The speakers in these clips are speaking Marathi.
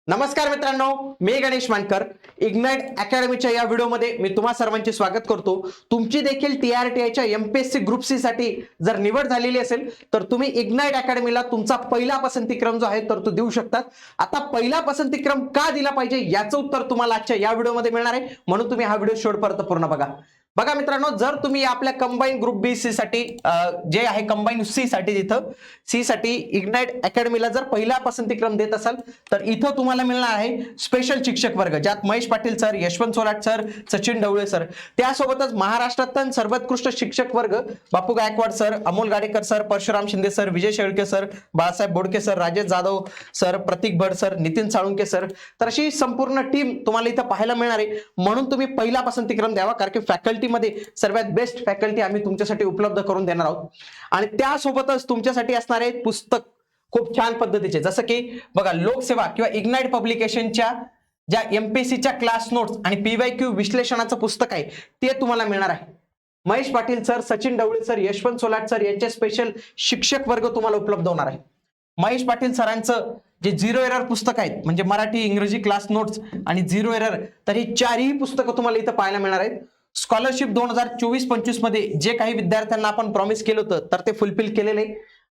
नमस्कार मित्रांनो, मी गणेश मानकर. इग्नाइट अकॅडमीच्या या व्हिडिओमध्ये मी तुम्हा सर्वांचे स्वागत करतो. तुमची देखील TRTIच्या MPSC ग्रुप सी साठी जर निवड झालेली असेल तर तुम्ही इग्नाइट अकॅडमीला तुमचा पहिला पसंतीक्रम जो आहे तर तो देऊ शकतात. आता पहिला पसंतीक्रम का दिला पाहिजे याचं उत्तर तुम्हाला आजच्या या व्हिडिओमध्ये मिळणार आहे, म्हणून तुम्ही हा व्हिडिओ शेवटपर्यंत पूर्ण बघा. बघा मित्रांनो, जर तुम्ही आपल्या कंबाईन ग्रुप बी सी साठी जे आहे कंबाईन सी साठी तिथं सी साठी इग्नाइट अकॅडमीला जर पहिला पसंतीक्रम देत असाल तर इथं तुम्हाला मिळणार आहे स्पेशल शिक्षक वर्ग, ज्यात Mahesh Patil sir, Yashwant Solat sir, Sachin Dhawale sir, त्यासोबतच महाराष्ट्रातून सर्वोत्कृष्ट शिक्षक वर्ग Bapu Gaikwad sir, Amol Gadekar sir, Parshuram Shinde sir, Vijay Shelke sir, Balasaheb Bodke sir, Rajesh Jadhav sir, Pratik Bhat sir, Nitin Salunke sir, तर अशी संपूर्ण टीम तुम्हाला इथं पाहायला मिळणार आहे. म्हणून तुम्ही पहिला पसंतीक्रम द्यावा, कारण की फॅकल्टी मध्ये सर्वात बेस्ट फॅकल्टी आम्ही तुमच्यासाठी उपलब्ध करून देणार आहोत. आणि त्यासोबतच तुमच्यासाठी असणारे पुस्तक खूप छान पद्धतीचे, जसं की बघा लोकसेवा किंवा इग्नाइट पब्लिकेशनच्या ज्या MPSCच्या क्लास नोट्स आणि PYQ विश्लेषणाचं पुस्तक आहे ते तुम्हाला मिळणार आहे. Mahesh Patil sir, Sachin Dhawale sir, Yashwant Solat sir यांचे स्पेशल शिक्षक वर्ग तुम्हाला उपलब्ध होणार आहे. महेश पाटील सरांचं जे झिरो एरर पुस्तक आहेत, म्हणजे मराठी इंग्रजी क्लास नोट्स आणि झिरो एरर, तर ही चारही पुस्तकं तुम्हाला इथं पाहायला मिळणार आहेत. स्कॉलरशिप 2024-25 मध्ये जे काही विद्यार्थ्यांना आपण प्रॉमिस केलं होतं तर ते फुलफिल केलेले.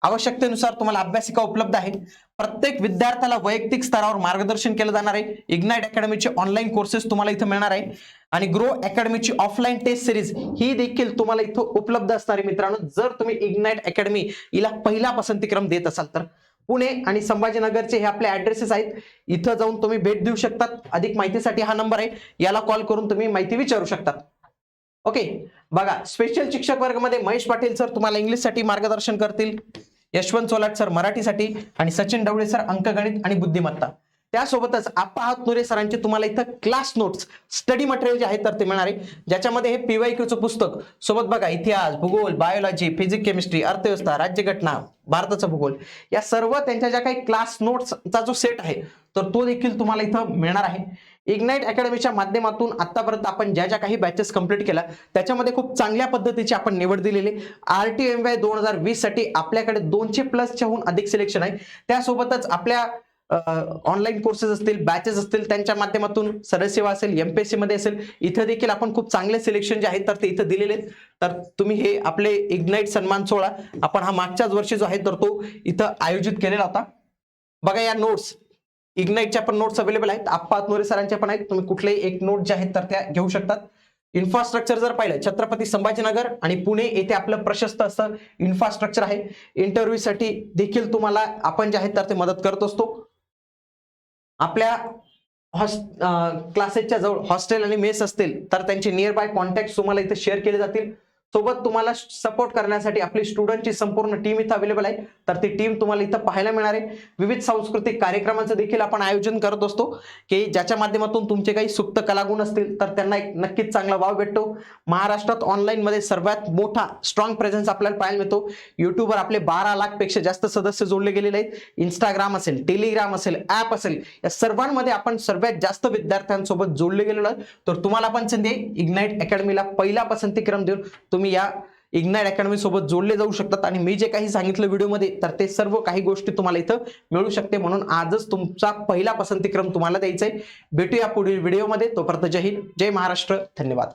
आवश्यकतेनुसार तुम्हाला अभ्यासिका उपलब्ध आहे. प्रत्येक विद्यार्थ्याला वैयक्तिक स्तरावर मार्गदर्शन केलं जाणार आहे. इग्नाइट अकॅडमीचे ऑनलाईन कोर्सेस तुम्हाला इथं मिळणार आहे आणि ग्रो अकॅडमीची ऑफलाईन टेस्ट सिरीज ही देखील तुम्हाला इथं उपलब्ध असणार आहे. मित्रांनो, जर तुम्ही इग्नाइट अकॅडमी हिला पहिला पसंतीक्रम देत असाल तर पुणे आणि संभाजीनगरचे हे आपले ऍड्रेसेस आहेत. इथं जाऊन तुम्ही भेट देऊ शकतात. अधिक माहितीसाठी हा नंबर आहे, याला कॉल करून तुम्ही माहिती विचारू शकतात. ओके, बघा स्पेशल शिक्षक वर्गामध्ये महेश पाटील सर तुम्हाला इंग्लिशसाठी मार्गदर्शन करतील, यशवंत सोलाट सर मराठीसाठी आणि सचिन ढवळे सर अंकगणित आणि बुद्धिमत्ता. त्यासोबतच आप्पा हातनुरे सरांचे तुम्हाला इथं क्लास नोट्स स्टडी मटेरियल जे आहे तर ते मिळणार आहे, ज्याच्यामध्ये हे PYQचं पुस्तक सोबत बघा इतिहास, भूगोल, बायोलॉजी, फिजिक्स, केमिस्ट्री, अर्थव्यवस्था, राज्यघटना, भारताचा भूगोल, या सर्व त्यांच्या ज्या काही क्लास नोट्सचा जो सेट आहे तर तो देखील तुम्हाला इथं मिळणार आहे. इग्नाइट अकॅडमीच्या माध्यमातून आतापर्यंत आपण ज्या ज्या काही बॅचेस कंप्लीट केल्या त्याच्यामध्ये खूप चांगल्या पद्धतीची आपण निवड दिलेली. RTMY 2020 साठी आपल्याकडे 200+ अधिक सिलेक्शन आहे. त्यासोबतच आपल्या ऑनलाईन कोर्सेस असतील, बॅचेस असतील, त्यांच्या माध्यमातून सरळ सेवा असेल, MPSC मध्ये असेल, इथं देखील आपण खूप चांगले सिलेक्शन जे आहेत तर ते इथं दिलेले आहेत. तर तुम्ही हे आपले इग्नाइट सन्मान सोहळा आपण हा मागच्याच वर्षी जो आहे तर तो इथं आयोजित केलेला होता. बघा या नोट्स इग्नाइटच्या पण नोट्स अवेलेबल आहेत, आप्पा हातनुरे सरांच्या पण आहेत. तुम्ही कुठलेही एक नोट जे आहेत तर त्या घेऊ शकतात. इन्फ्रास्ट्रक्चर जर पाहिलं, छत्रपती संभाजीनगर आणि पुणे येथे आपलं प्रशस्त असं इन्फ्रास्ट्रक्चर आहे. इंटरव्ह्यू साठी देखील तुम्हाला आपण जे आहेत तर ते मदत करत असतो. आपल्या क्लासेसच्या जवळ हॉस्टेल आणि मेस असतील तर त्यांचे नियर बाय कॉन्टॅक्ट तुम्हाला इथे शेअर केले जातील. सोबत तुम्हाला सपोर्ट करण्यासाठी आपली स्टुडंटची संपूर्ण टीम इथं अवेलेबल आहे, तर ती टीम तुम्हाला इथं पाहायला मिळणार आहे. विविध सांस्कृतिक कार्यक्रमांचं देखील आपण आयोजन करत असतो, की ज्याच्या माध्यमातून तुमचे काही सुप्त कलागुण असतील तर त्यांना एक नक्कीच चांगला वाव भेटतो. महाराष्ट्रात ऑनलाईन मध्ये सर्वात मोठा स्ट्रॉंग प्रेझेन्स आपल्याला पाहायला मिळतो. युट्यूबवर आपले 12 लाख पेक्षा जास्त सदस्य जोडले गेलेले आहेत. इंस्टाग्राम असेल, टेलिग्राम असेल, ऍप असेल, या सर्वांमध्ये आपण सर्वात जास्त विद्यार्थ्यांसोबत जोडले गेलेलो आहोत. तर तुम्हाला पण संधी आहे, इग्नाइट अकॅडमीला पहिला पसंतीक्रम देऊन तुम्ही या इग्नाइट अकॅडमी सोबत जोडले जाऊ शकतात. आणि मी जे काही सांगितलं व्हिडिओमध्ये तर ते सर्व काही गोष्टी तुम्हाला इथं मिळू शकते. म्हणून आजच तुमचा पहिला पसंतीक्रम तुम्हाला द्यायचा आहे. भेटूया पुढील व्हिडिओमध्ये. तोपर्यंत जय हिंद, जय महाराष्ट्र, धन्यवाद.